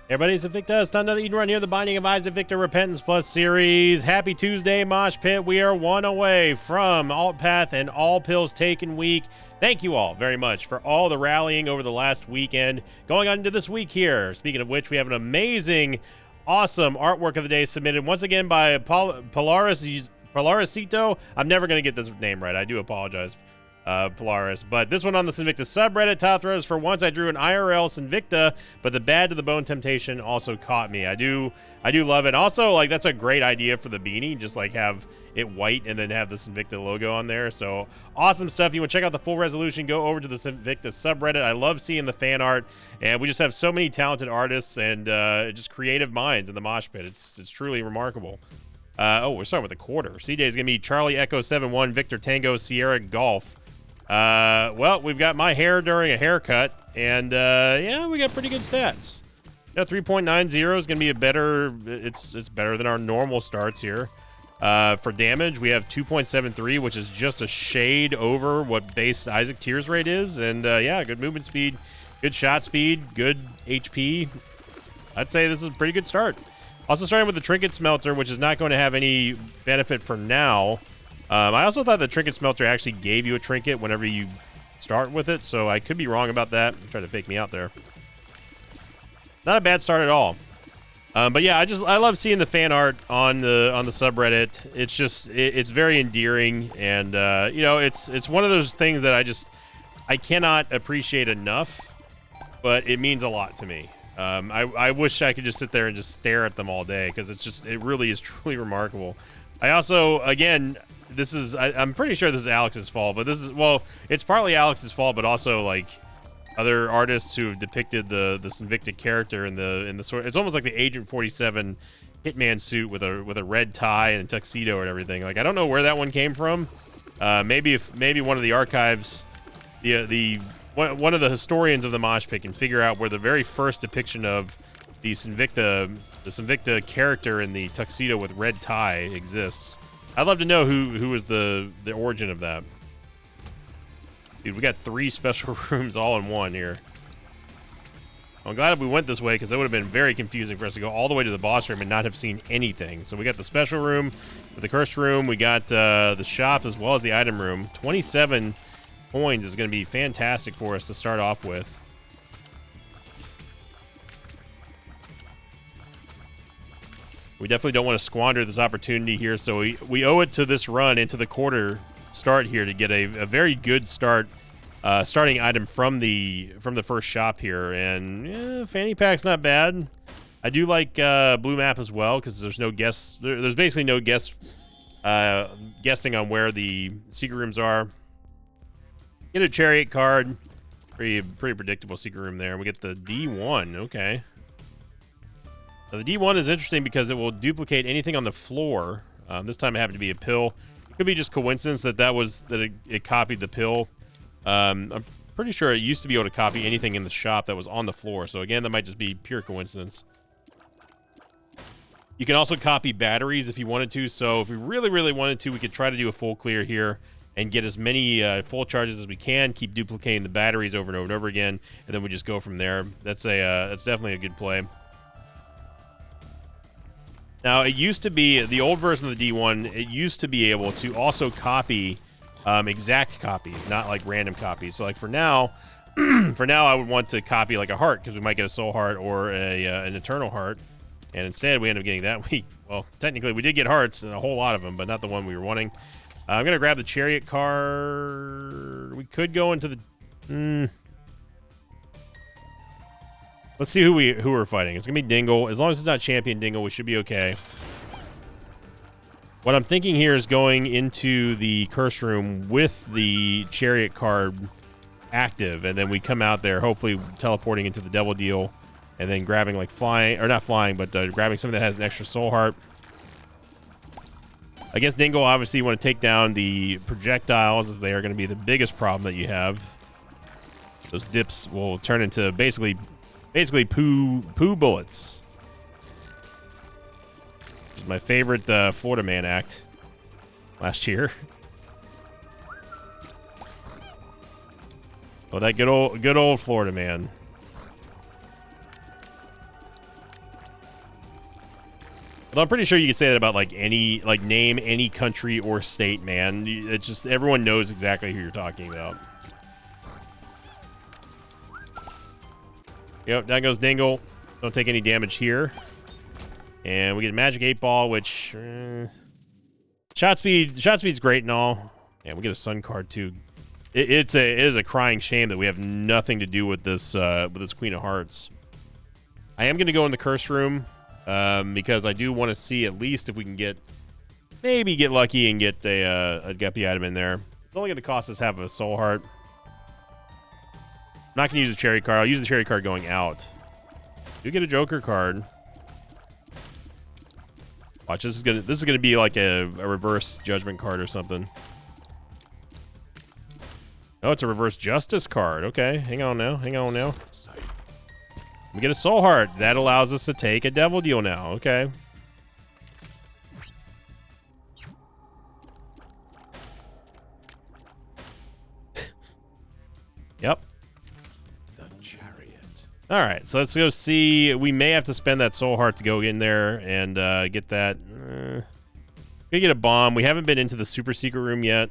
Everybody, it's Invicta. It's time another Eden Run here, the Binding of Isaac Victor Repentance Plus series. Happy Tuesday, Mosh Pit. We are one away from Alt Path and All Pills Taken week. Thank you all very much for all the rallying over the last weekend. Going on into this week here. Speaking of which, we have an amazing, awesome artwork of the day submitted once again by Polarisito. I'm never going to get this name right. I do apologize. Polaris, but this one on the Sinvicta subreddit. Tothros, for once I drew an IRL Sinvicta, but the Bad to the Bone Temptation also caught me. I do love it. Also, like, that's a great idea for the beanie, just like have it white and then have the Sinvicta logo on there. So awesome stuff. You want to check out the full resolution, go over to the Sinvicta subreddit. I love seeing the fan art, and we just have so many talented artists and just creative minds in the mosh pit. It's truly remarkable. We're starting with the quarter. CJ is gonna be Charlie Echo 71 Victor Tango Sierra Golf. Well, we've got my hair during a haircut, and yeah, we got pretty good stats. 3.90 is going to be a better, it's better than our normal starts here. For damage, we have 2.73, which is just a shade over what base Isaac Tears rate is, and yeah, good movement speed, good shot speed, good HP. I'd say this is a pretty good start. Also starting with the Trinket Smelter, which is not going to have any benefit for now. I also thought the Trinket Smelter actually gave you a trinket whenever you start with it, so I could be wrong about that. Try to fake me out there. Not a bad start at all. But yeah, I love seeing the fan art on the subreddit. It's just it's very endearing, and you know, it's one of those things that I cannot appreciate enough, but it means a lot to me. I wish I could just sit there and just stare at them all day, because it really is truly remarkable. I also, again, I'm pretty sure this is Alex's fault, but it's partly Alex's fault, but also like other artists who have depicted the Sinvicta character in the sort. It's almost like the Agent 47 Hitman suit with a red tie and a tuxedo and everything. Like, I don't know where that one came from. Maybe one of the archives, one of the historians of the mosh pit can figure out where the very first depiction of the Sinvicta character in the tuxedo with red tie exists. I'd love to know who was the origin of that. Dude, we got 3 special rooms all in one here. I'm glad we went this way, because it would have been very confusing for us to go all the way to the boss room and not have seen anything. So we got the special room with the cursed room. We got the shop as well as the item room. 27 coins is going to be fantastic for us to start off with. We definitely don't want to squander this opportunity here, so we owe it to this run into the quarter start here to get a very good starting item from the first shop here. And yeah, fanny pack's not bad. I do like blue map as well, because there's no guess. There's basically no guessing on where the secret rooms are. Get a chariot card, pretty predictable secret room there. We get the D1. Okay. Now, the D1 is interesting because it will duplicate anything on the floor. This time it happened to be a pill. It could be just coincidence that it copied the pill. I'm pretty sure it used to be able to copy anything in the shop that was on the floor. So again, that might just be pure coincidence. You can also copy batteries if you wanted to. So if we really, really wanted to, we could try to do a full clear here and get as many full charges as we can. Keep duplicating the batteries over and over and over again, and then we just go from there. That's definitely a good play. Now, it used to be, the old version of the D1, it used to be able to also copy exact copies, not like random copies. So like for now, I would want to copy like a heart, because we might get a soul heart or an eternal heart. And instead, we end up getting that. Well, technically, we did get hearts, and a whole lot of them, but not the one we were wanting. I'm going to grab the chariot card. We could go into the... Let's see who we're fighting. It's going to be Dingle. As long as it's not Champion Dingle, we should be okay. What I'm thinking here is going into the curse room with the chariot card active, and then we come out there, hopefully teleporting into the devil deal, and then grabbing like flying, or not flying, but grabbing something that has an extra soul heart. Against Dingle, obviously you want to take down the projectiles, as they are going to be the biggest problem that you have. Those dips will turn into basically poo bullets. Which is my favorite Florida Man act last year. Oh, that good old Florida Man. So I'm pretty sure you can say that about like any, like name any country or state, man. It's just everyone knows exactly who you're talking about. Yep, down goes Dingle. Don't take any damage here. And we get a Magic 8-Ball, which shot speed's great and all. And we get a Sun card too. It is a crying shame that we have nothing to do with this Queen of Hearts. I am going to go in the curse room because I do want to see at least if we can maybe get lucky and get a Guppy item in there. It's only going to cost us half of a Soul Heart. I'm not going to use the Cherry card. I'll use the Cherry card going out. Do get a Joker card. Watch, this is gonna be like a reverse Judgment card or something. Oh, it's a reverse Justice card. Okay, hang on now. We get a Soul Heart. That allows us to take a Devil Deal now. Okay. Yep. The Chariot. All right, so let's go see. We may have to spend that Soul Heart to go in there and get that. We get a bomb. We haven't been into the super secret room yet.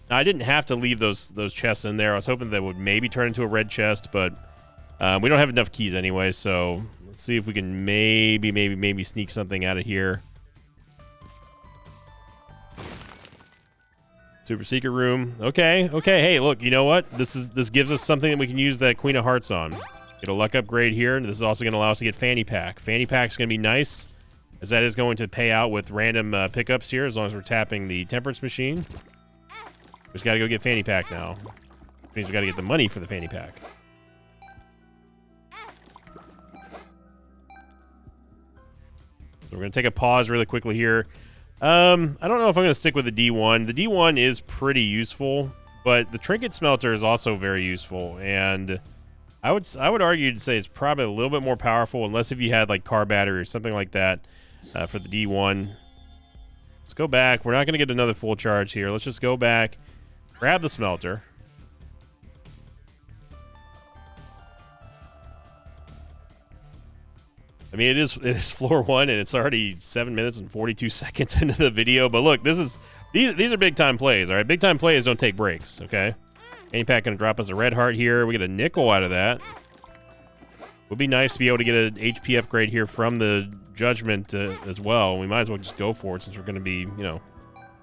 Now, I didn't have to leave those chests in there. I was hoping that would maybe turn into a red chest, but we don't have enough keys anyway. So let's see if we can maybe sneak something out of here. Super secret room. Okay. Hey, look, you know what? This gives us something that we can use that Queen of Hearts on. Get a luck upgrade here, and this is also going to allow us to get Fanny Pack. Fanny Pack's going to be nice, as that is going to pay out with random pickups here, as long as we're tapping the Temperance Machine. We just got to go get Fanny Pack now. Which means we got to get the money for the Fanny Pack. So we're going to take a pause really quickly here. I don't know if I'm going to stick with the D1. The D1 is pretty useful, but the Trinket Smelter is also very useful, and I would argue to say it's probably a little bit more powerful, unless if you had like car battery or something like that for the D1. Let's go back. We're not going to get another full charge here. Let's just go back, grab the smelter. I mean, it is floor 1, and it's already 7 minutes and 42 seconds into the video. But look, these are big time plays. All right, big time plays don't take breaks. Okay, Fanny Pack gonna drop us a red heart here. We get a nickel out of that. Would be nice to be able to get an HP upgrade here from the Judgment as well. We might as well just go for it, since we're gonna be, you know,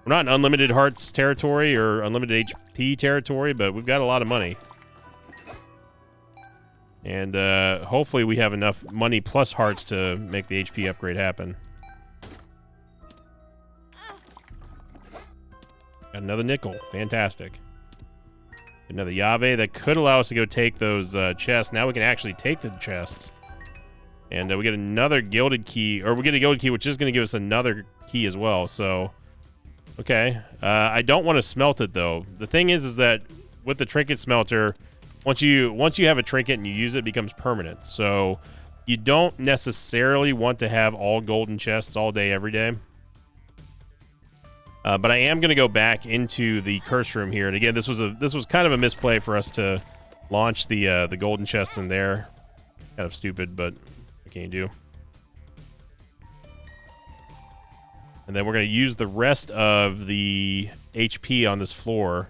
we're not in unlimited hearts territory or unlimited HP territory, but we've got a lot of money. And hopefully we have enough money plus hearts to make the HP upgrade happen. Got another nickel. Fantastic. Another Yave. That could allow us to go take those chests. Now we can actually take the chests. And we get another gilded key. Or we get a gilded key, which is going to give us another key as well. So, okay. I don't want to smelt it, though. The thing is that with the Trinket Smelter, once you have a trinket and you use it, it becomes permanent. So you don't necessarily want to have all golden chests all day, every day. But I am going to go back into the curse room here. And again, this was kind of a misplay for us to launch the golden chests in there. Kind of stupid, but what can you do? And then we're going to use the rest of the HP on this floor.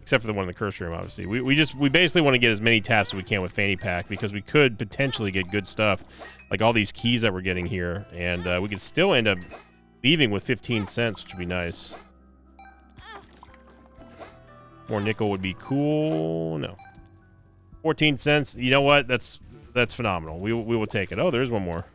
Except for the one in the curse room, obviously. We basically want to get as many taps as we can with Fanny Pack, because we could potentially get good stuff, like all these keys that we're getting here, and we could still end up leaving with 15 cents, which would be nice. More nickel would be cool. No, 14 cents. You know what? That's phenomenal. We will take it. Oh, there's one more.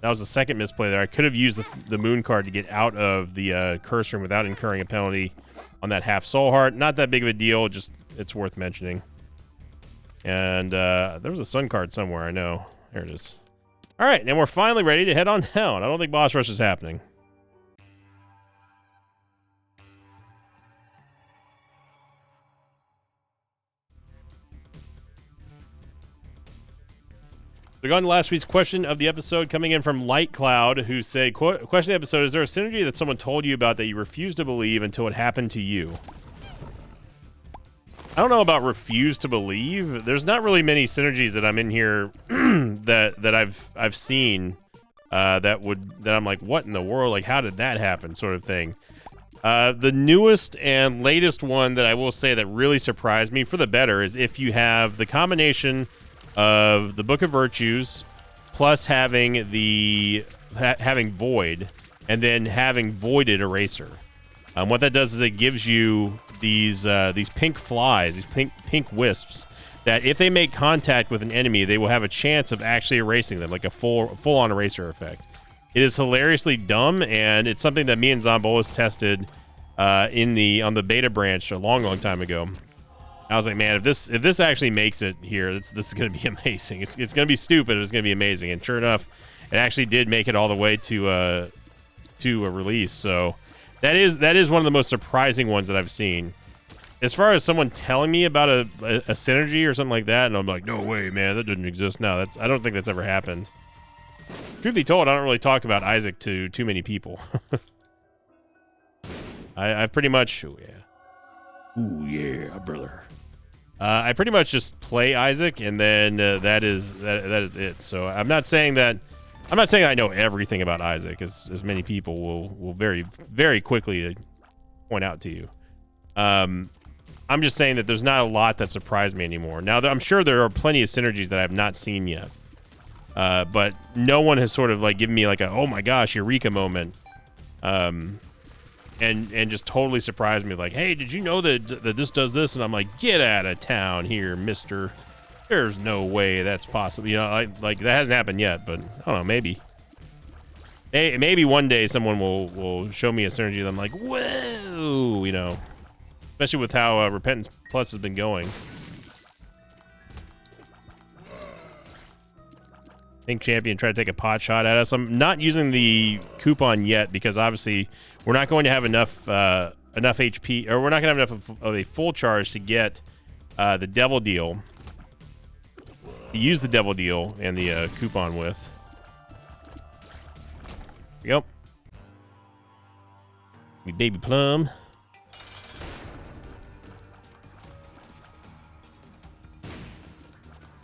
That was the second misplay there. I could have used the moon card to get out of the curse room without incurring a penalty on that half soul heart. Not that big of a deal, just it's worth mentioning. And there was a sun card somewhere, I know. There it is. All right, and we're finally ready to head on down. I don't think boss rush is happening. So going to last week's question of the episode, coming in from Light Cloud, who said, question of the episode, is there a synergy that someone told you about that you refused to believe until it happened to you? I don't know about refuse to believe. There's not really many synergies that I'm in here that I've seen that I'm like, what in the world? Like, how did that happen? Sort of thing. The newest and latest one that I will say that really surprised me for the better is if you have the combination of the Book of Virtues plus having having Void and then having Voided Eraser. What that does is it gives you these pink flies, these pink wisps, that if they make contact with an enemy, they will have a chance of actually erasing them, like a full-on eraser effect. It is hilariously dumb, and it's something that me and Zombolas tested on the beta branch a long time ago. I was like, man, if this actually makes it here, this is going to be amazing. It's going to be stupid, but it's going to be amazing. And sure enough, it actually did make it all the way to a release. So that is one of the most surprising ones that I've seen. As far as someone telling me about a synergy or something like that, and I'm like, no way, man, that doesn't exist. No, I don't think that's ever happened. Truth be told, I don't really talk about Isaac to too many people. I've pretty much, oh yeah, brother. I pretty much just play Isaac, and then that is it. So I'm not saying I know everything about Isaac, as many people will very, very quickly point out to you. I'm just saying that there's not a lot that surprised me anymore. Now, I'm sure there are plenty of synergies that I have not seen yet. But no one has sort of like given me like a, oh my gosh, eureka moment. And just totally surprised me, like, hey, did you know that this does this? And I'm like, get out of town here, mister. There's no way that's possible. You know, like that hasn't happened yet, but I don't know, maybe. Hey, maybe one day someone will show me a synergy that I'm like, whoa, you know. Especially with how Repentance Plus has been going. Pink Champion tried to take a pot shot at us. I'm not using the coupon yet because obviously we're not going to have enough HP, or we're not going to have enough of a full charge to get the Devil Deal. To use the Devil Deal and the coupon with. There we go. Me baby plum.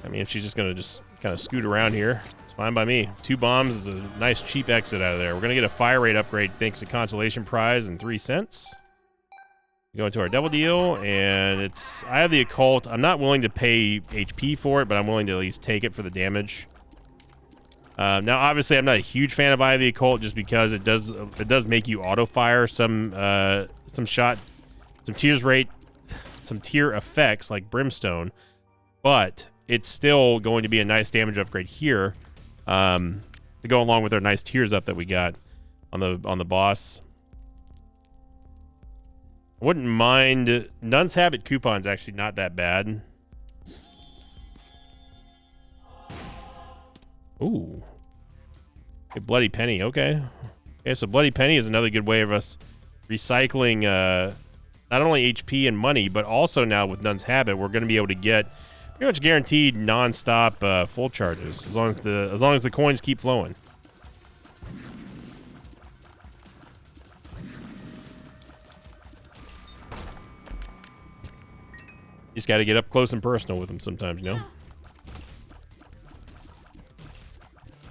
I mean, if she's just going to just kind of scoot around here, it's fine by me. 2 bombs is a nice cheap exit out of there. We're going to get a fire rate upgrade thanks to Consolation Prize and 3 cents. We go into our Devil Deal, and I have the Occult. I'm not willing to pay HP for it, but I'm willing to at least take it for the damage. Now, obviously, I'm not a huge fan of Eye of the Occult just because it does make you auto-fire some tier effects like Brimstone, but it's still going to be a nice damage upgrade here to go along with our nice tiers up that we got on the boss. I wouldn't mind. Nun's Habit coupon's actually not that bad. Ooh. A Bloody Penny. Okay, so Bloody Penny is another good way of us recycling not only HP and money, but also now with Nun's Habit, we're going to be able to get pretty much guaranteed non-stop full charges as long as the coins keep flowing. You just got to get up close and personal with them sometimes, you know.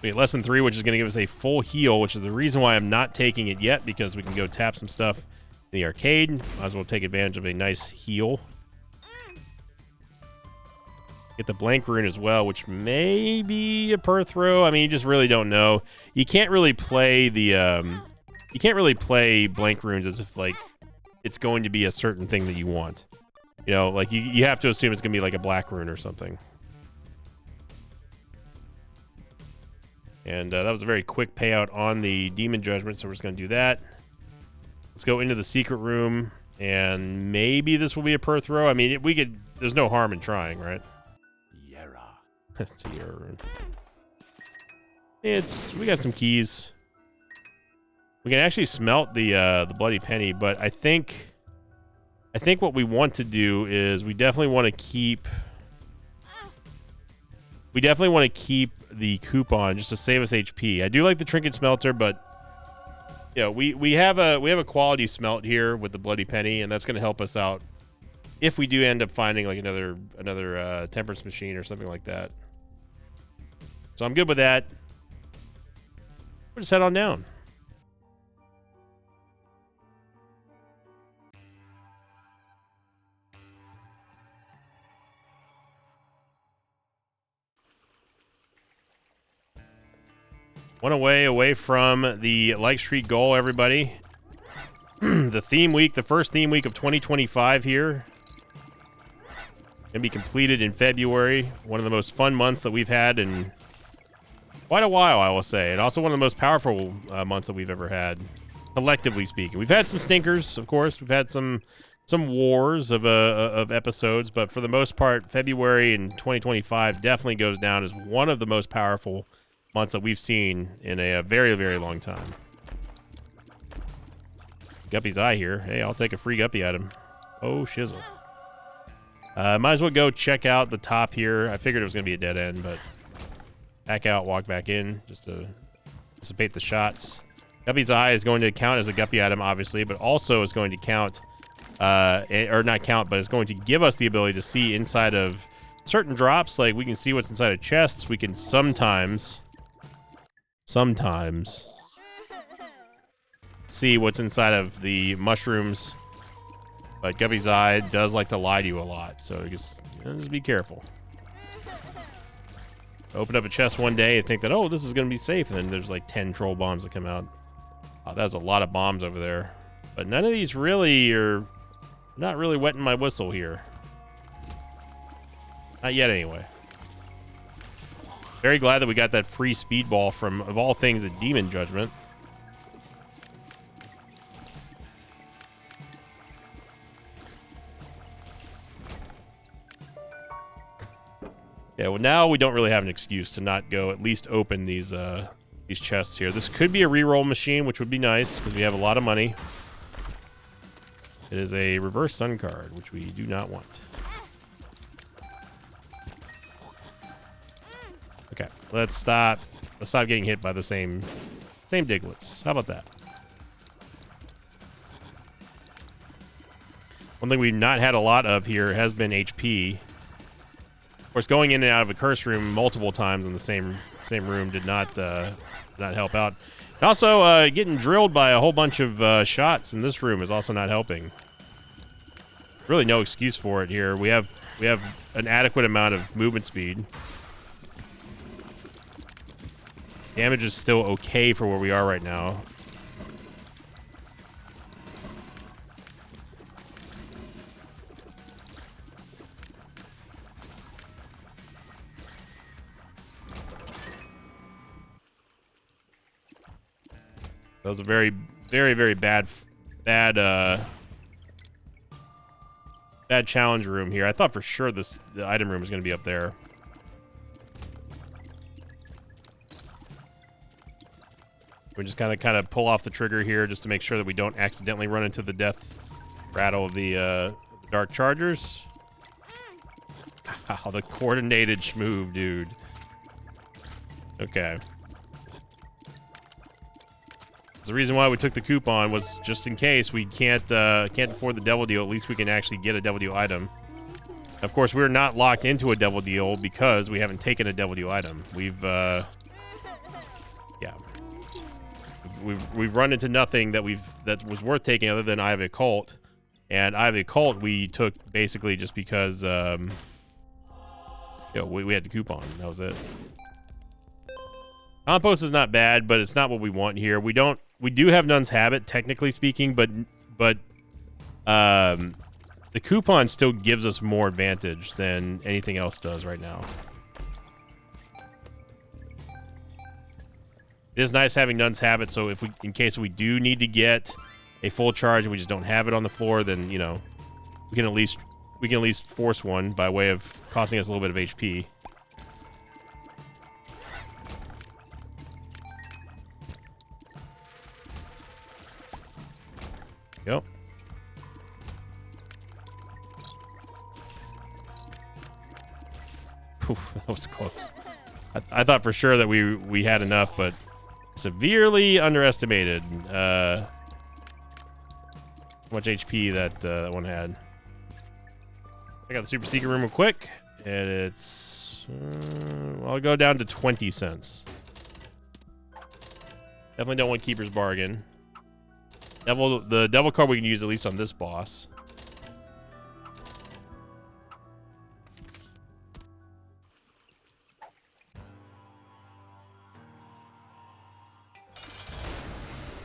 We get lesson 3, which is going to give us a full heal, which is the reason why I'm not taking it yet, because we can go tap some stuff in the arcade. Might as well take advantage of a nice heal. Get the Blank Rune as well, which may be a per throw. I mean, you just really don't know. You can't really play Blank Runes as if like it's going to be a certain thing that you want. You know, like you have to assume it's gonna be like a Black Rune or something. And that was a very quick payout on the Demon Judgment, so we're just gonna do that. Let's go into the secret room, and maybe this will be a per throw. I mean, we could. There's no harm in trying, right? It's a Yara rune. We got some keys. We can actually smelt the Bloody Penny, but I think what we want to do is we definitely want to keep the coupon just to save us HP. I do like the Trinket Smelter, but yeah, we have a quality smelt here with the Bloody Penny, and that's going to help us out if we do end up finding like another temperance machine or something like that. So I'm good with that. We'll just head on down. One away from the Like Street goal, everybody. The theme week, the first theme week of 2025 here. Gonna be completed in February. One of the most fun months that we've had in quite a while, I will say. And also one of the most powerful months that we've ever had, collectively speaking. We've had some stinkers, of course. We've had some wars of episodes, but for the most part, February in 2025 definitely goes down as one of the most powerful months that we've seen in a very, very long time. Guppy's Eye here. Hey, I'll take a free Guppy item. Oh, shizzle. Might as well go check out the top here. I figured it was going to be a dead end, but back out, walk back in, just to dissipate the shots. Guppy's Eye is going to count as a Guppy item, obviously, but also is going to count, or not count, but it's going to give us the ability to see inside of certain drops. Like, we can see what's inside of chests. We can sometimes see what's inside of the mushrooms, but Guppy's Eye does like to lie to you a lot, so just be careful. Open up a chest one day and think that, oh, this is going to be safe, and then there's like 10 troll bombs that come out. Oh, that's a lot of bombs over there, but none of these really are not really wetting my whistle here. Not yet, anyway. Very glad that we got that free speedball from, of all things, a Demon Judgment. Yeah, well, now we don't really have an excuse to not go at least open these chests here. This could be a reroll machine, which would be nice because we have a lot of money. It is a reverse sun card, which we do not want. Okay, let's stop getting hit by the same Digletts. How about that? One thing we've not had a lot of here has been HP. Of course, going in and out of a curse room multiple times in the same room did not help out. And also, getting drilled by a whole bunch of shots in this room is also not helping. Really, no excuse for it here. We have an adequate amount of movement speed. Damage is still okay for where we are right now. That was a very, very, very bad challenge room here. I thought for sure the item room was going to be up there. We just kind of pull off the trigger here just to make sure that we don't accidentally run into the death rattle of the Dark Chargers. Wow, the coordinated schmoove, dude. Okay. The reason why we took the coupon was just in case we can't afford the devil deal. At least we can actually get a devil deal item. Of course, we're not locked into a devil deal because we haven't taken a devil deal item. We've run into nothing that was worth taking other than Eye of Occult, and Eye of Occult we took basically just because we had the coupon. That was it. Compost is not bad, but it's not what we want here. We do have Nun's Habit, technically speaking, but the coupon still gives us more advantage than anything else does right now. It is nice having Nun's Habit, so in case we do need to get a full charge and we just don't have it on the floor, then we can at least force one by way of costing us a little bit of HP. Yep. Oof, that was close. I thought for sure that we had enough, but severely underestimated how much HP that one had. I got the super secret room real quick, and it's I'll go down to 20 cents. Definitely don't want Keeper's Bargain. The devil card we can use at least on this boss.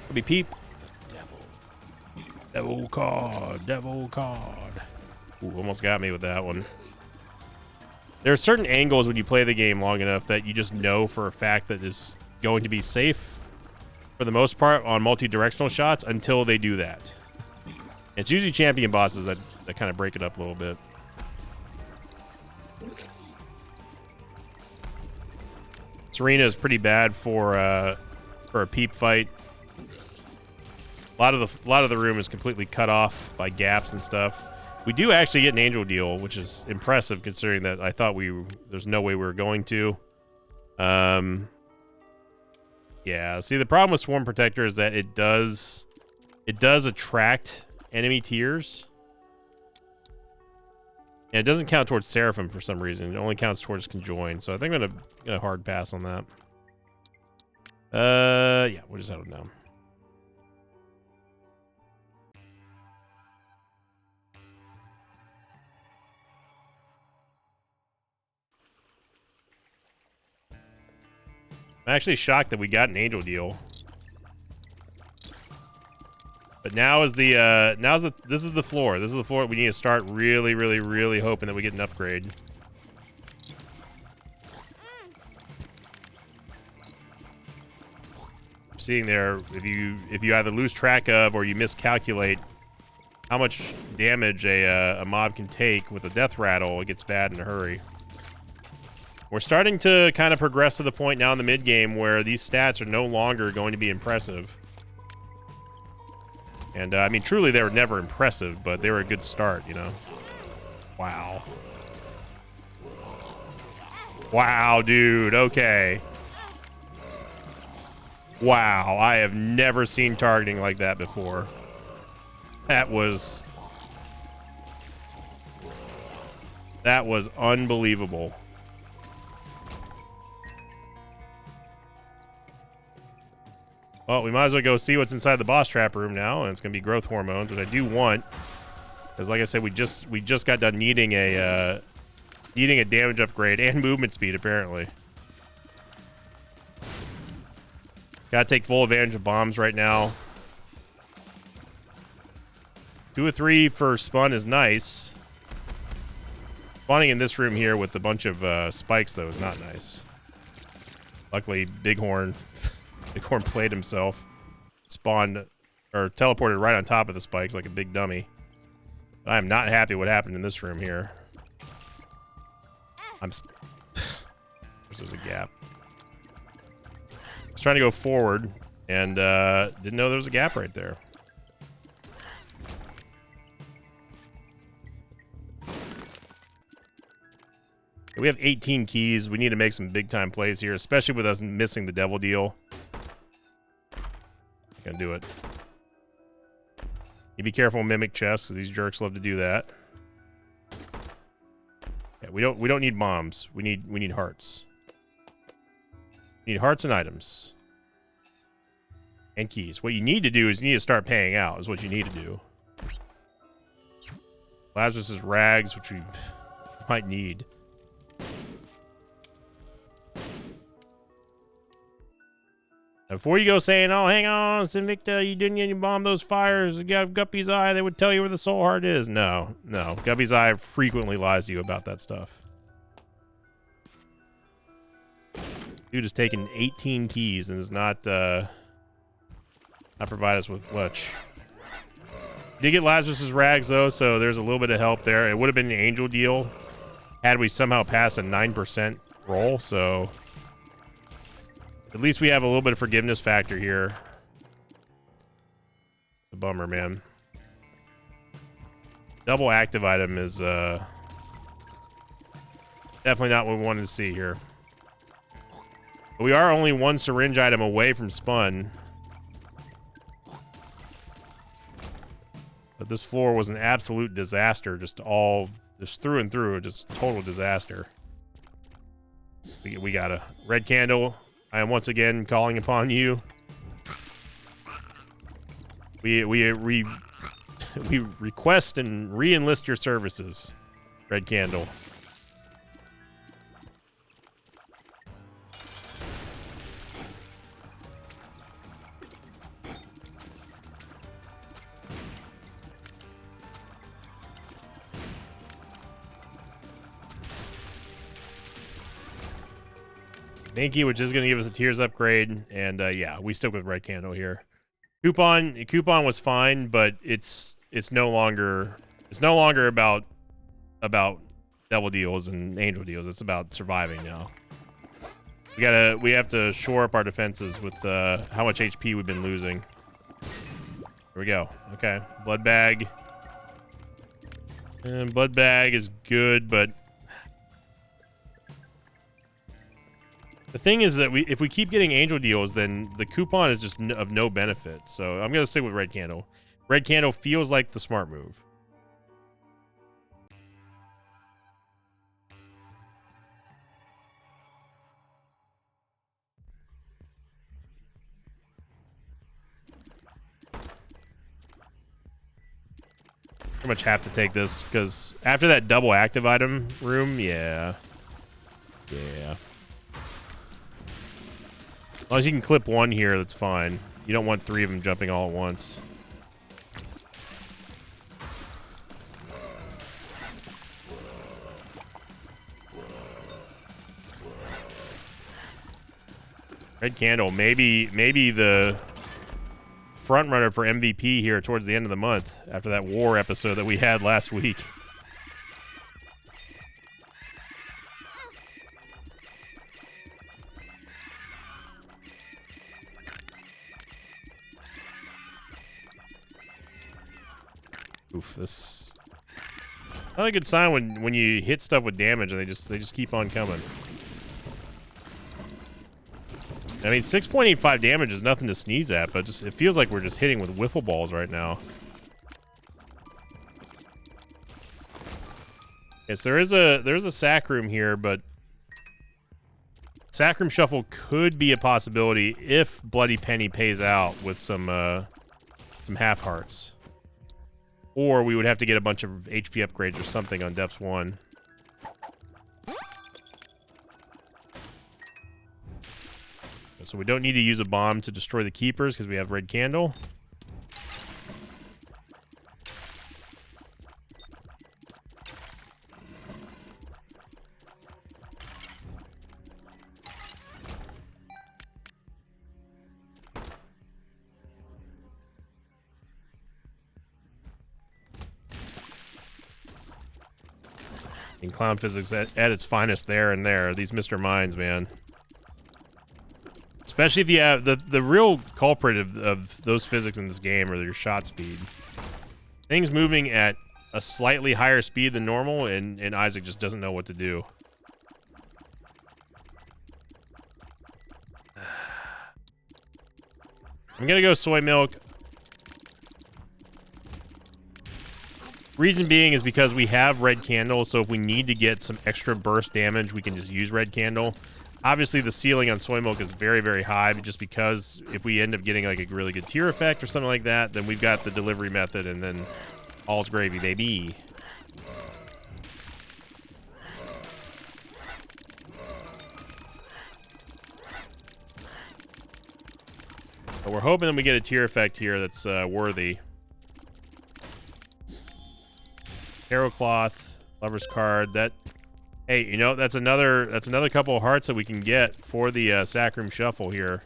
It'll be Peep. Devil card. Devil card. Ooh, almost got me with that one. There are certain angles when you play the game long enough that you just know for a fact that it's going to be safe for the most part on multi-directional shots until they do that. It's usually champion bosses that kind of break it up a little bit. This arena is pretty bad for a Peep fight. A lot of the room is completely cut off by gaps and stuff. We do actually get an angel deal, which is impressive considering that I thought there's no way we were going to. Yeah, see the problem with Swarm Protector is that it does attract enemy tiers. And it doesn't count towards Seraphim for some reason. It only counts towards Conjoined. So I think I'm gonna hard pass on that. Yeah, we'll just head on down. I'm actually shocked that we got an angel deal. But now is this is the floor. This is the floor we need to start really, really, really hoping that we get an upgrade. I'm seeing there, if you either lose track of or you miscalculate how much damage a mob can take with a death rattle, it gets bad in a hurry. We're starting to kind of progress to the point now in the mid-game where these stats are no longer going to be impressive. And, I mean, truly, they were never impressive, but they were a good start, you know? Wow. Wow, dude. Okay. Wow. I have never seen targeting like that before. That was unbelievable. Well, we might as well go see what's inside the boss trap room now, and it's gonna be growth hormones, which I do want, because like I said, we just got done needing a damage upgrade and movement speed apparently. Gotta take full advantage of bombs right now. 2 or 3 for Spun is nice. Spawning in this room here with a bunch of spikes though is not nice. Luckily, Bighorn played himself, spawned or teleported right on top of the spikes like a big dummy. I am not happy what happened in this room here. There's a gap. I was trying to go forward and didn't know there was a gap right there. We have 18 keys. We need to make some big time plays here, especially with us missing the devil deal. Gonna do it. You be careful, mimic chests, because these jerks love to do that. Yeah, we don't need bombs. We need hearts. We need hearts and items. And keys. What you need to do is you need to start paying out, is what you need to do. Lazarus's rags, which we might need. Before you go saying, oh, hang on, Sinvicta, you didn't bomb those fires. You got Guppy's Eye, they would tell you where the soul heart is. No. Guppy's Eye frequently lies to you about that stuff. Dude has taken 18 keys and does not provide us with much. Did get Lazarus's rags, though, so there's a little bit of help there. It would have been an angel deal had we somehow passed a 9% roll, so at least we have a little bit of forgiveness factor here. A bummer, man. Double active item is definitely not what we wanted to see here. But we are only 1 syringe item away from Spun. But this floor was an absolute disaster, just all just through and through, just total disaster. We got a red candle. I am once again calling upon you. We request and re-enlist your services, red candle. Mankey, which is going to give us a tiers upgrade, and yeah, we stick with red candle here. Coupon was fine, but it's no longer about devil deals and angel deals. It's about surviving now. We have to shore up our defenses with how much HP we've been losing. Here we go. Okay, blood bag. And blood bag is good, but the thing is that if we keep getting angel deals, then the coupon is just of no benefit. So I'm going to stick with red candle. Red candle feels like the smart move. Pretty much have to take this because after that double active item room, yeah. As long as you can clip one here, that's fine. You don't want 3 of them jumping all at once. Red candle, maybe the front runner for MVP here towards the end of the month after that war episode that we had last week. Oof, this not a good sign when you hit stuff with damage and they just keep on coming. I mean, 6.85 damage is nothing to sneeze at, but it feels like we're just hitting with wiffle balls right now. Yes, there's a sack room here, but sack room shuffle could be a possibility if Bloody Penny pays out with some half hearts. Or we would have to get a bunch of HP upgrades or something on Depths 1. So we don't need to use a bomb to destroy the keepers because we have red candle. And clown physics at its finest there and there. These Mr. Minds, man. Especially if you have the real culprit of those physics in this game are your shot speed. Things moving at a slightly higher speed than normal, and Isaac just doesn't know what to do. I'm gonna go soy milk. Reason being is because we have red candle, so if we need to get some extra burst damage, we can just use red candle. Obviously, the ceiling on soy milk is very, very high, just because if we end up getting like a really good tier effect or something like that, then we've got the delivery method, and then all's gravy, baby. But we're hoping that we get a tier effect here that's worthy. Tarot cloth, lover's card. That, hey, you know, that's another couple of hearts that we can get for the sack room shuffle here.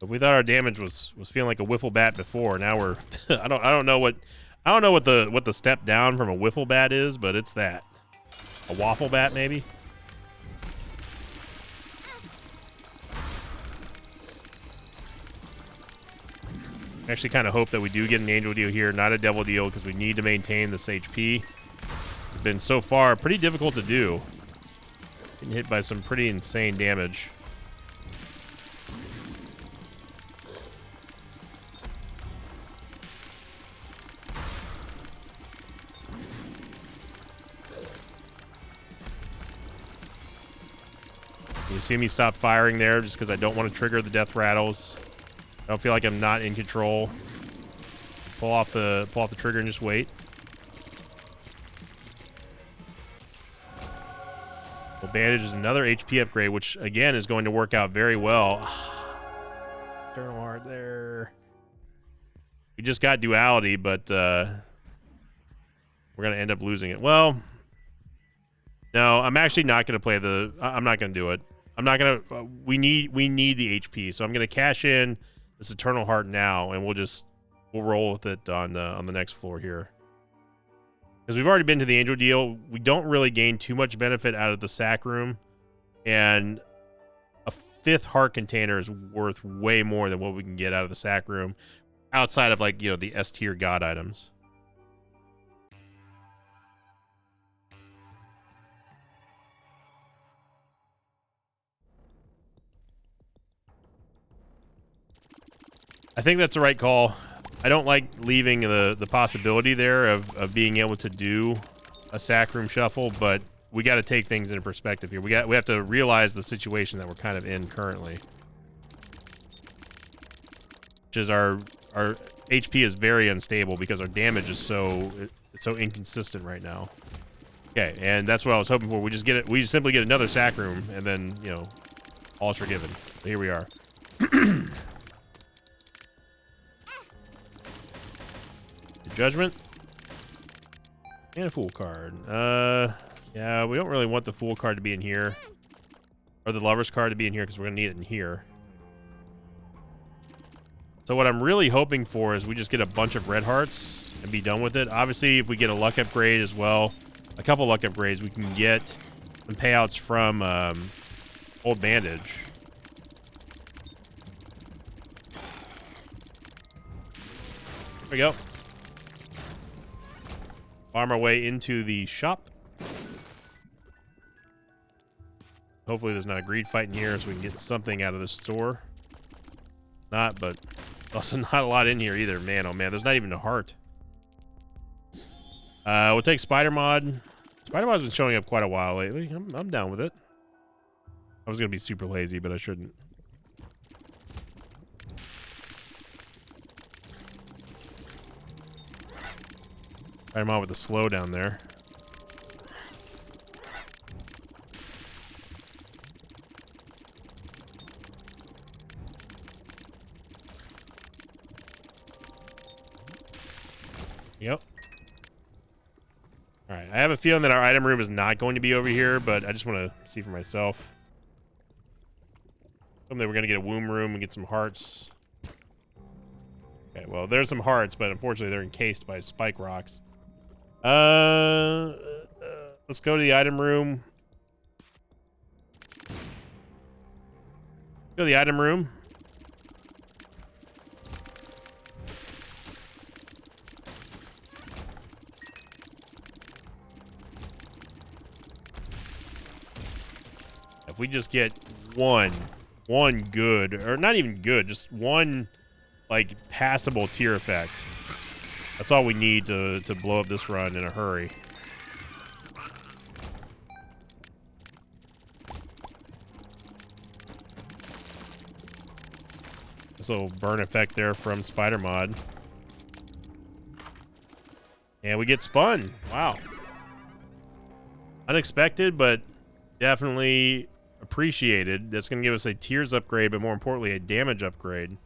If we thought our damage was feeling like a wiffle bat before, now we're I don't know what the step down from a wiffle bat is, but it's that. A waffle bat, maybe? I actually kind of hope that we do get an angel deal here, not a devil deal, because we need to maintain this HP. been so far pretty difficult to do. Getting hit by some pretty insane damage. You see me stop firing there just because I don't want to trigger the death rattles. I don't feel like I'm not in control. Pull off the trigger and just wait. Well, bandage is another HP upgrade, which again is going to work out very well. Eternal Heart there. We just got duality, but we're gonna end up losing it. Well, no, I'm actually not gonna play the. I'm not gonna do it. I'm not gonna. We need the HP, so I'm gonna cash in this Eternal Heart now, and we'll roll with it on the next floor here. Because we've already been to the Angel deal, we don't really gain too much benefit out of the sack room, and a 5th heart container is worth way more than what we can get out of the sack room, outside of like the S tier god items. I think that's the right call. I don't like leaving the possibility there of being able to do a sack room shuffle, but we got to take things into perspective here. We have to realize the situation that we're kind of in currently, which is our HP is very unstable because our damage is so inconsistent right now. Okay, and that's what I was hoping for. We just simply get another sack room, and then all's forgiven. But here we are. Judgment and a Fool card. Yeah, we don't really want the Fool card to be in here, or the Lover's card to be in here, because we're gonna need it in here. So what I'm really hoping for is we just get a bunch of red hearts and be done with it. Obviously, if we get a luck upgrade as well, a couple luck upgrades, we can get some payouts from Old Bandage. There we go. Farm our way into the shop. Hopefully there's not a greed fight in here so we can get something out of the store. Not, but also not a lot in here either. Man, oh man, there's not even a heart. We'll take Spider Mod. Spider Mod's been showing up quite a while lately. I'm down with it. I was gonna be super lazy, but I shouldn't. I'm on with the slow down there. Yep. Alright, I have a feeling that our item room is not going to be over here, but I just want to see for myself. Someday we're going to get a womb room and get some hearts. Okay, well, there's some hearts, but unfortunately they're encased by spike rocks. Let's go to the item room. Go to the item room. If we just get one good, or not even good, just one like passable tier effect. That's all we need to blow up this run in a hurry. This little burn effect there from Spider Mod. And we get spun. Wow. Unexpected, but definitely appreciated. That's going to give us a tiers upgrade, but more importantly, a damage upgrade.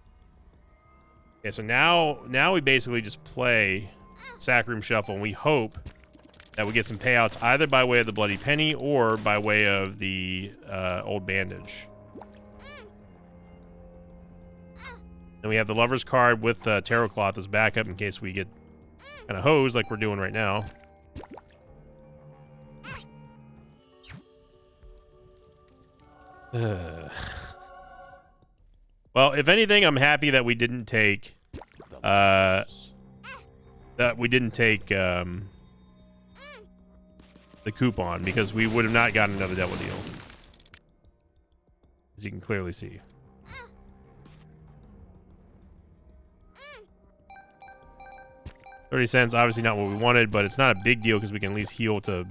Okay, so now we basically just play Sack Room Shuffle, and we hope that we get some payouts either by way of the Bloody Penny or by way of the Old Bandage. Then we have the Lover's card with Tarot Cloth as backup in case we get kind of hosed like we're doing right now. Well, if anything, I'm happy that we didn't take the coupon, because we would have not gotten another Devil Deal, as you can clearly see. $0.30, obviously not what we wanted, but it's not a big deal because we can at least heal to,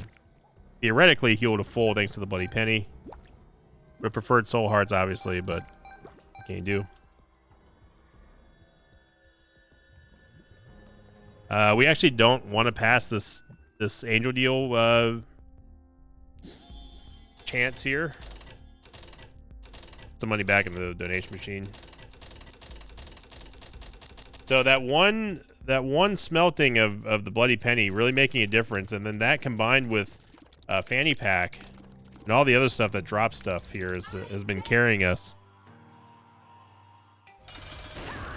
theoretically, heal to full thanks to the Bloody Penny. We preferred Soul Hearts, obviously, but what can you do? We actually don't want to pass this Angel Deal chance here. Some money back in the donation machine. So that one smelting of the Bloody Penny really making a difference, and then that combined with Fanny Pack and all the other stuff that drops stuff here has been carrying us.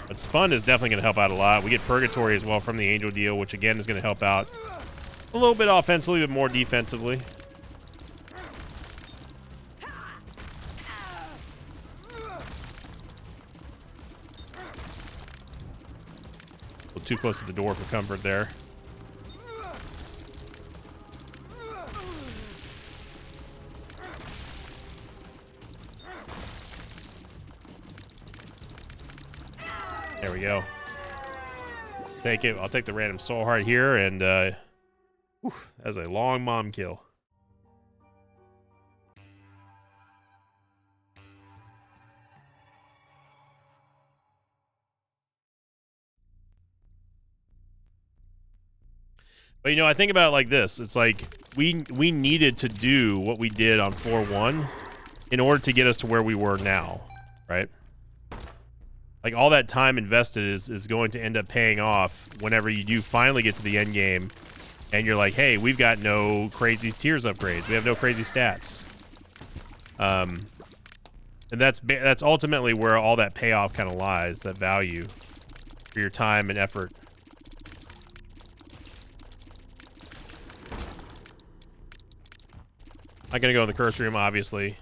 But Spun is definitely going to help out a lot. We get Purgatory as well from the Angel Deal, which again is going to help out a little bit offensively, but more defensively. Too close to the door for comfort there. There we go. Take it. I'll take the random Soul Heart here, and whew, that's a long mom kill. But, you know, I think about it like this. It's like we needed to do what we did on 4-1 in order to get us to where we were now, right? Like, all that time invested is going to end up paying off whenever you do finally get to the end game and you're like, hey, we've got no crazy tiers upgrades. We have no crazy stats. And that's ultimately where all that payoff kind of lies, that value for your time and effort. I'm gonna go in the curse room, obviously.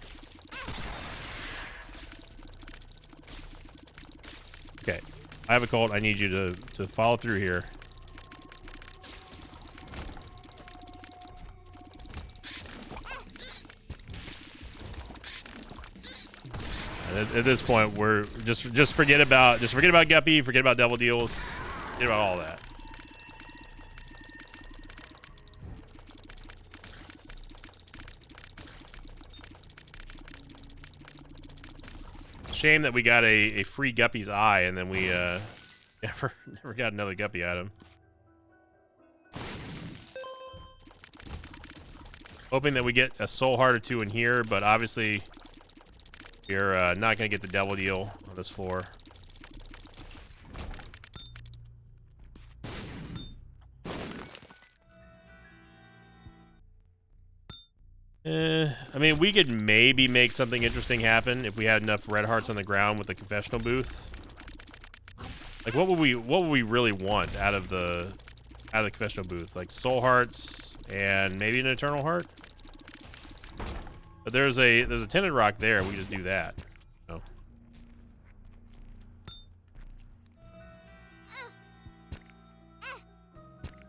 Okay, I have a cult. I need you to follow through here. And at this point, we're just forget about Guppy, forget about Devil Deals, forget about all that. Shame that we got a free Guppy's Eye and then we never got another Guppy item. Hoping that we get a Soul Heart or two in here, but obviously you're not going to get the Devil Deal on this floor. I mean, we could maybe make something interesting happen if we had enough red hearts on the ground with the confessional booth. Like, what would we really want out of the confessional booth? Like Soul Hearts and maybe an Eternal Heart. But there's a Tinted Rock there. We just do that. No.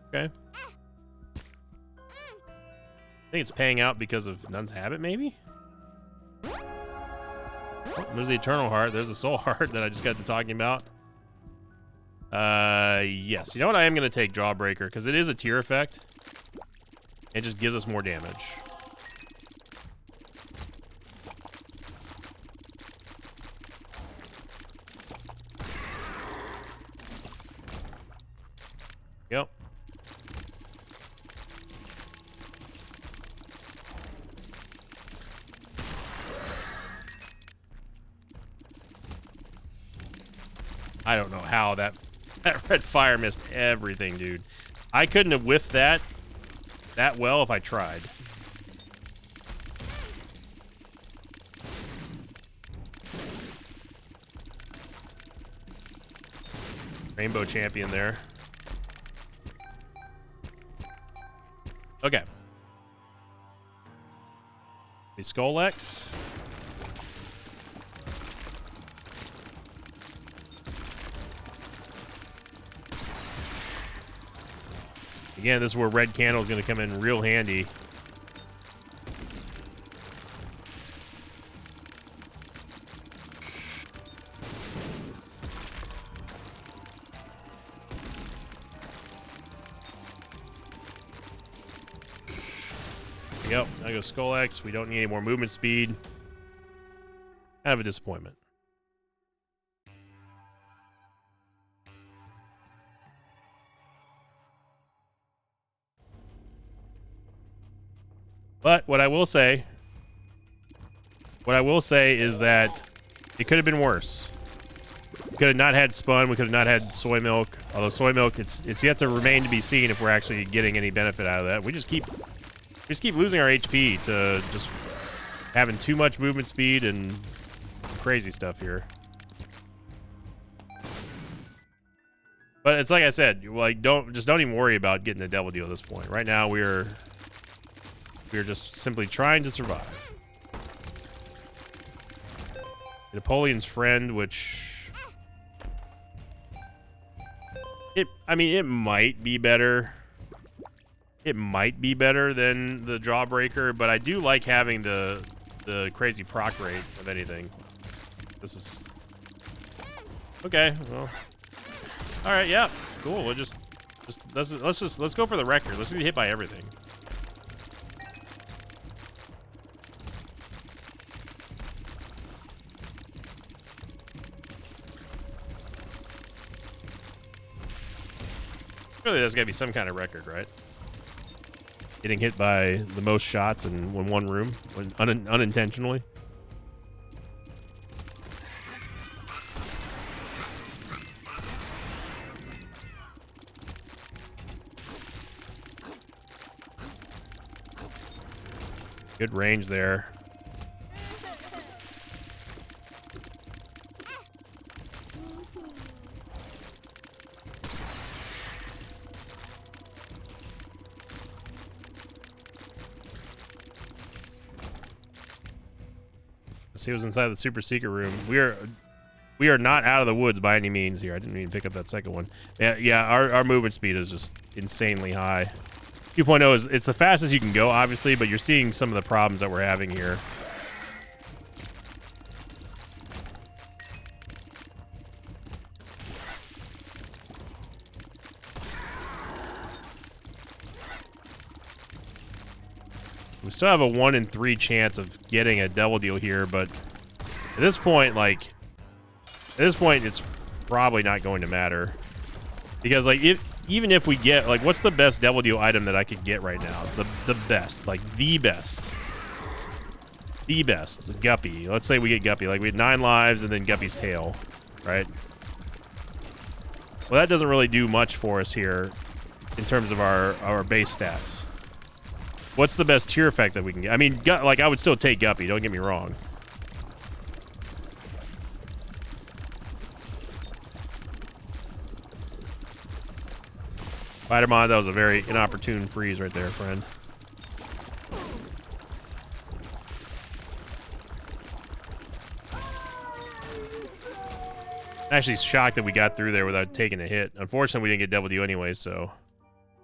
Okay. I think it's paying out because of Nun's Habit, maybe? Oh, there's the Eternal Heart. There's the Soul Heart that I just got to talking about. Yes. You know what? I am going to take Jawbreaker because it is a tier effect. It just gives us more damage. Yep. I don't know how that red fire missed everything, dude. I couldn't have whiffed that well if I tried. Rainbow Champion there. Okay. The Skull-X. Again, this is where Red Candle is going to come in real handy. There you go. Now go Skull X. We don't need any more movement speed. Kind of a disappointment. But what I will say is that it could have been worse. We could have not had Spun. We could have not had Soy Milk. Although Soy Milk, it's yet to remain to be seen if we're actually getting any benefit out of that. We just keep losing our HP to just having too much movement speed and crazy stuff here. But it's like I said, like don't even worry about getting a Devil Deal at this point. Right now we're just simply trying to survive. Napoleon's Friend, which I mean, it might be better. It might be better than the Jawbreaker, but I do like having the crazy proc rate of anything. This is okay. Well, all right, yeah, cool. We'll let's go for the record. Let's get hit by everything. Surely there's got to be some kind of record, right? Getting hit by the most shots in one room, unintentionally. Good range there. See what's inside the super secret room. We are not out of the woods by any means here. I didn't even pick up that second one. Yeah, our movement speed is just insanely high. 2.0 is it's the fastest you can go, obviously, but you're seeing some of the problems that we're having here. We still have a 1 in 3 chance of getting a Devil Deal here, but at this point, it's probably not going to matter. Because, like, even if we get, like, what's the best Devil Deal item that I could get right now? The best. Like, the best. The best. Guppy. Let's say we get Guppy. Like, we had 9 lives and then Guppy's tail, right? Well, that doesn't really do much for us here in terms of our base stats. What's the best tier effect that we can get? I mean, like, I would still take Guppy, don't get me wrong. Spider-Man, that was a very inopportune freeze right there, friend. I'm actually shocked that we got through there without taking a hit. Unfortunately, we didn't get Devil Deal anyway, so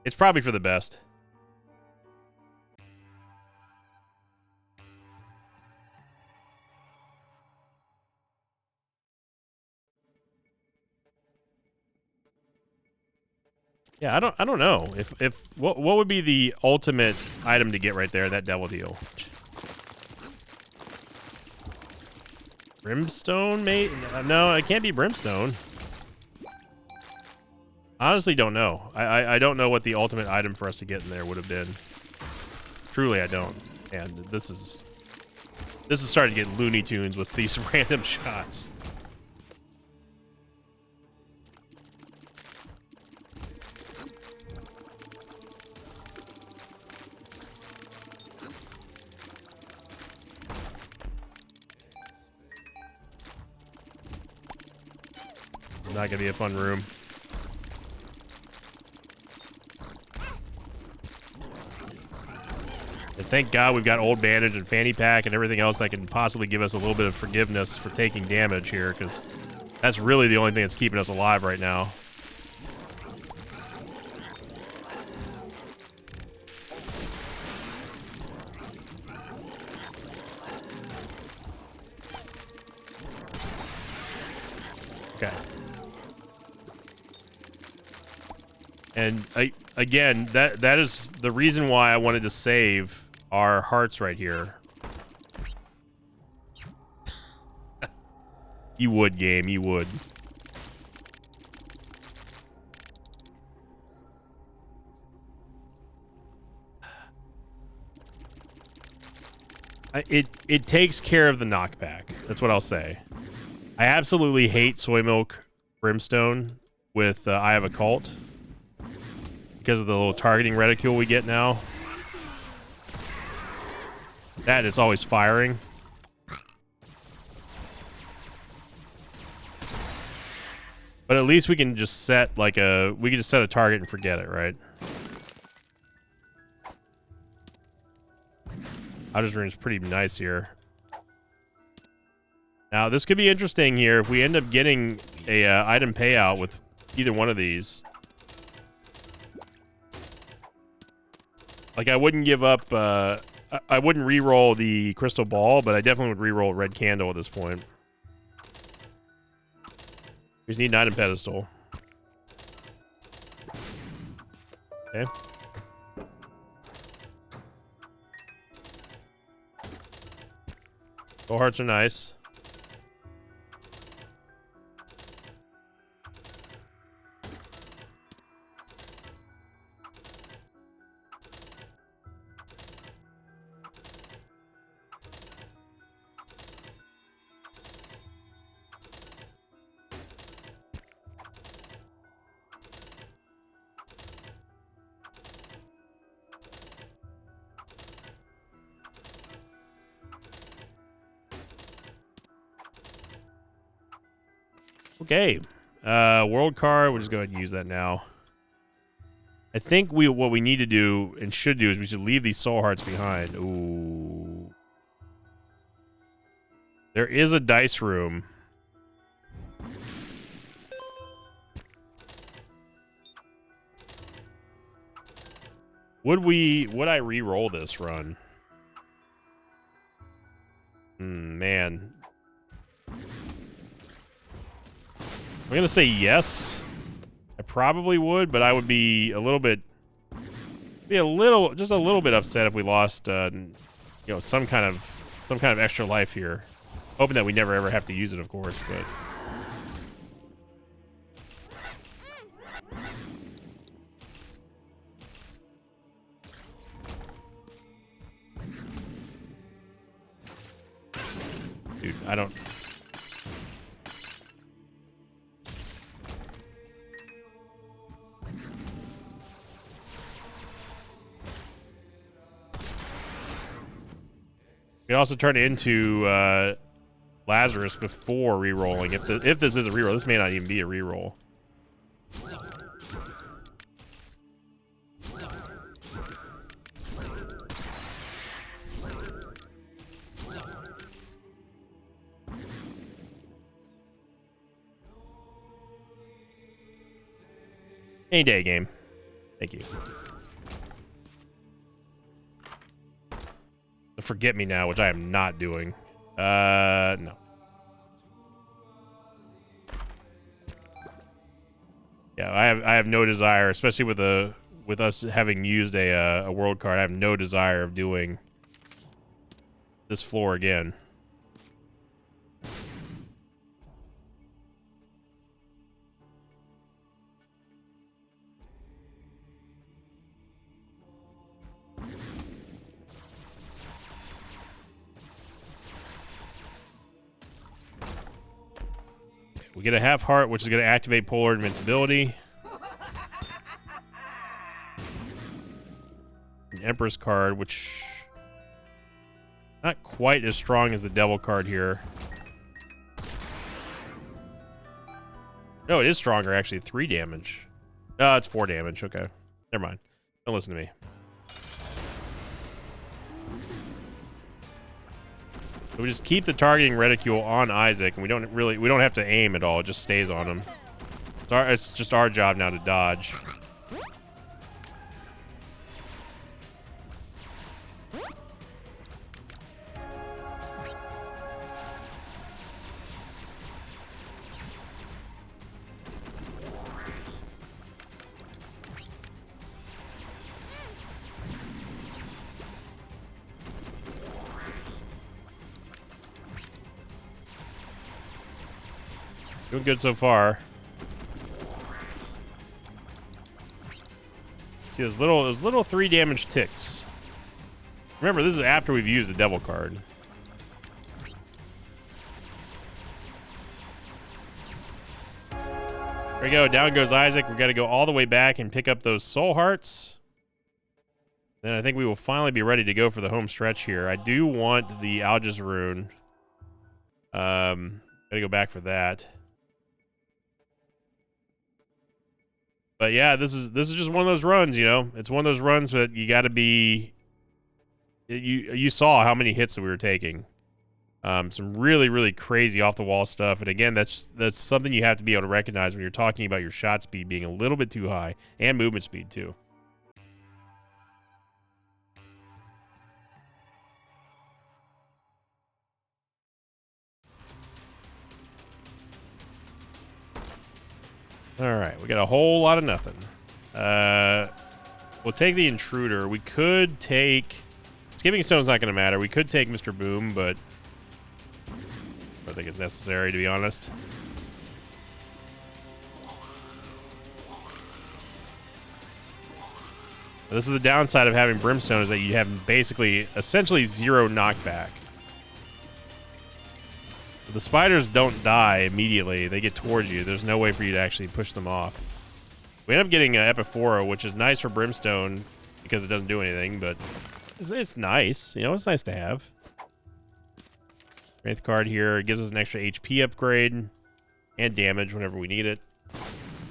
it's probably for the best. Yeah, I don't know if what would be the ultimate item to get right there, that Devil Deal. Brimstone, mate? No, it can't be Brimstone. Honestly, don't know. I don't know what the ultimate item for us to get in there would have been. Truly, I don't. And this is starting to get Looney Tunes with these random shots. It's not gonna be a fun room. And thank God we've got Old Bandage and Fanny Pack and everything else that can possibly give us a little bit of forgiveness for taking damage here, because that's really the only thing that's keeping us alive right now. Okay. And again, that is the reason why I wanted to save our hearts right here. You would, game. You would. It takes care of the knockback. That's what I'll say. I absolutely hate Soy Milk Brimstone with Eye of Occult because of the little targeting reticule we get now. That is always firing. But at least we can just set like we can just set a target and forget it, right? Outer's Rune is pretty nice here. Now, this could be interesting here if we end up getting a item payout with either one of these. Like, I wouldn't give up, I wouldn't re-roll the Crystal Ball, but I definitely would re-roll Red Candle at this point. We just need an item pedestal. Okay. Soul Hearts are nice. Okay, world card. We'll just go ahead and use that now. I think what we need to do and should do is we should leave these soul hearts behind. Ooh, there is a dice room. Would I re-roll this run? Man. I'm gonna say yes. I probably would, but I would be a little bit, just a little bit upset if we lost, you know, some kind of extra life here. Hoping that we never ever have to use it, of course, but. Dude, I don't. We also turn it into Lazarus before re-rolling. If this is a re-roll, this may not even be a re-roll. Any day, game. Thank you. Forget me now, which I am not doing. No. Yeah, I have no desire, especially with us having used a world card. I have no desire of doing this floor again. We get a half heart, which is going to activate Polar Invincibility. An Empress card, which not quite as strong as the Devil card here. No, it is stronger, actually. 3 damage. It's 4 damage. Okay. Never mind. Don't listen to me. So we just keep the targeting reticule on Isaac, and we don't have to aim at all. It just stays on him. It's just our job now to dodge. Doing good so far. See those little 3 damage ticks. Remember, this is after we've used the devil card. There we go. Down goes Isaac. We've got to go all the way back and pick up those soul hearts. Then I think we will finally be ready to go for the home stretch here. I do want the Algis rune. Gotta go back for that. But yeah, this is just one of those runs, you know. It's one of those runs that you got to be. You saw how many hits that we were taking. Some really crazy off the wall stuff, and again, that's something you have to be able to recognize when you're talking about your shot speed being a little bit too high and movement speed too. All right, we got a whole lot of nothing. We'll take the intruder. We could take... Skipping Stone's not going to matter. We could take Mr. Boom, but I don't think it's necessary, to be honest. This is the downside of having Brimstone, is that you have basically, essentially 0 knockback. The spiders don't die immediately. They get towards you. There's no way for you to actually push them off. We end up getting Epiphora, which is nice for Brimstone because it doesn't do anything, but it's nice. You know, it's nice to have. Wraith card here. It gives us an extra HP upgrade and damage whenever we need it.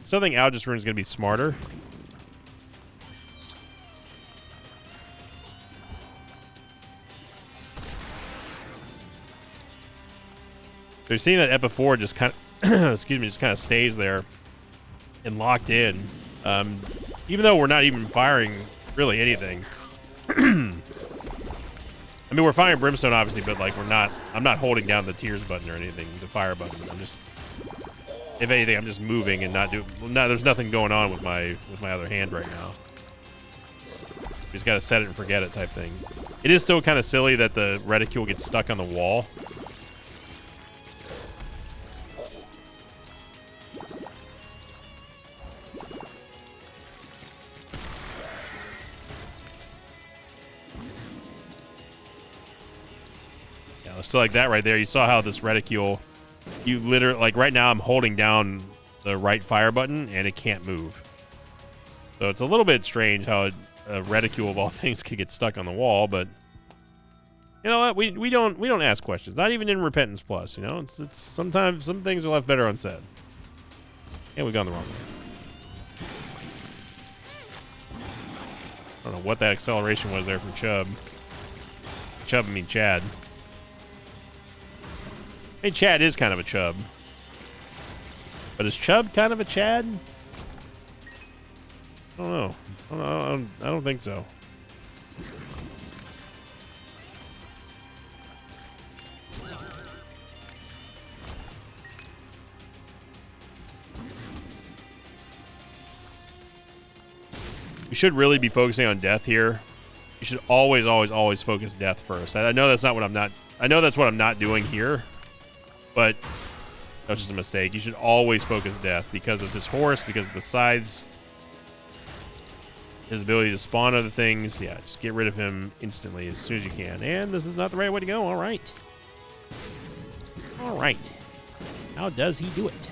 Still think Algis Rune is going to be smarter. So you're seeing that Epiphora just kind of, excuse me, just kind of stays there and locked in. Even though we're not even firing really anything. I mean, we're firing Brimstone obviously, but like I'm not holding down the tears button or anything, the fire button. I'm just, if anything, I'm just moving and there's nothing going on with my other hand right now. You just got to set it and forget it type thing. It is still kind of silly that the reticule gets stuck on the wall. So like that right there, you saw how this reticule, you literally, like right now I'm holding down the right fire button and it can't move. So it's a little bit strange how a reticule of all things could get stuck on the wall, but you know what? We don't ask questions. Not even in Repentance Plus, you know? It's sometimes some things are left better unsaid. And we've gone the wrong way. I don't know what that acceleration was there from Chubb. Chubb, I mean Chad. Hey, Chad is kind of a Chub. But is Chub kind of a Chad? I don't know. I don't think so. We should really be focusing on death here. You should always focus death first. I know that's not what I'm not... I know that's what I'm not doing here. But that's just a mistake. You should always focus death because of his horse, because of the scythes, his ability to spawn other things. Yeah, just get rid of him instantly as soon as you can. And this is not the right way to go. All right. All right. How does he do it?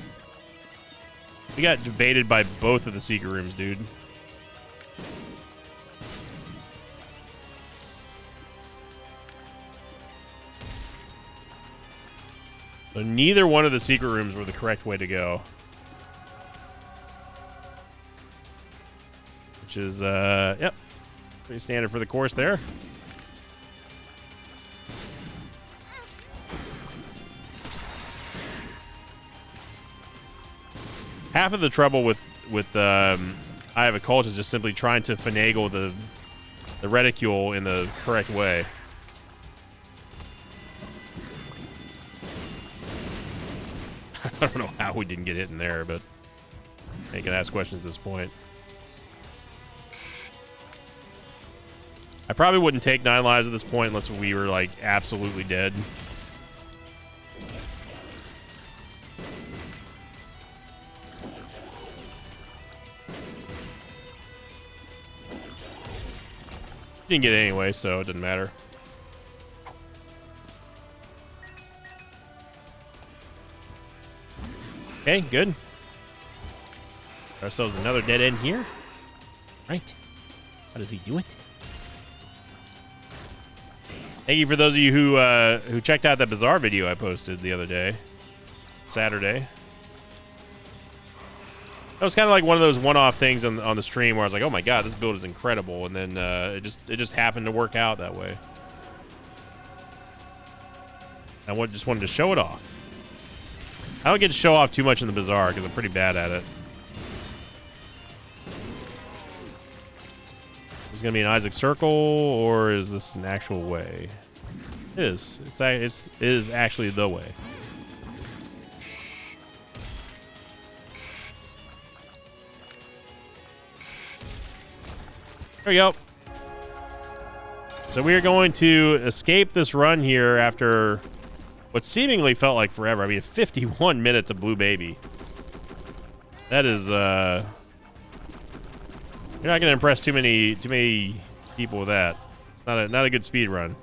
We got debated by both of the secret rooms, dude. So neither one of the secret rooms were the correct way to go. Which is, yep, pretty standard for the course there. Half of the trouble with I Have a Cult is just simply trying to finagle the reticule in the correct way. I don't know how we didn't get hit in there, but I can ask questions at this point. I probably wouldn't take 9 lives at this point unless we were, like, absolutely dead. Didn't get it anyway, so it didn't matter. Okay, good. Ourselves another dead end here. Right. How does he do it? Thank you for those of you who checked out that Bazaar video I posted the other day, Saturday. That was kind of like one of those one-off things on the stream where I was like, "Oh my god, this build is incredible," and then it just happened to work out that way. I just wanted to show it off. I don't get to show off too much in the Bazaar because I'm pretty bad at it. Is this gonna be an Isaac Circle or is this an actual way? It is. It is actually the way. There we go. So we are going to escape this run here after what seemingly felt like forever. I mean, 51 minutes of Blue Baby. That is, you're not gonna impress too many people with that. It's not a good speed run.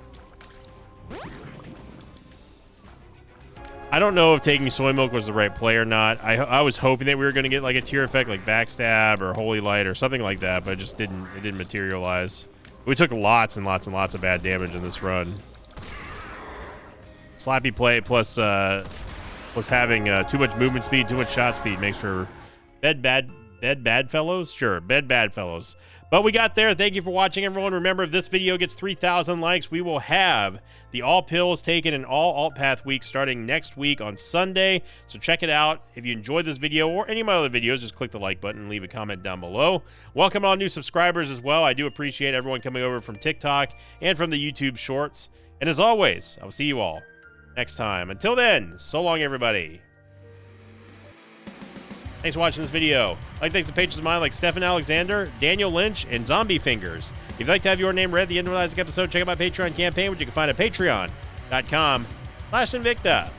I don't know if taking Soy Milk was the right play or not. I was hoping that we were gonna get like a tier effect like Backstab or Holy Light or something like that, but it just didn't materialize. We took lots and lots and lots of bad damage in this run. Slappy play plus having too much movement speed, too much shot speed makes for bad fellows? Sure, bad fellows. But we got there. Thank you for watching, everyone. Remember, if this video gets 3,000 likes, we will have the All Pills Taken and All Alt Path Week starting next week on Sunday. So check it out. If you enjoyed this video or any of my other videos, just click the like button and leave a comment down below. Welcome all new subscribers as well. I do appreciate everyone coming over from TikTok and from the YouTube Shorts. And as always, I will see you all next time. Until then, so long, everybody. Thanks for watching this video. Thanks to patrons of mine like Stephen Alexander, Daniel Lynch, and Zombie Fingers. If you'd like to have your name read at the end of the Isaac episode, check out my Patreon campaign, which you can find at patreon.com/Sinvicta.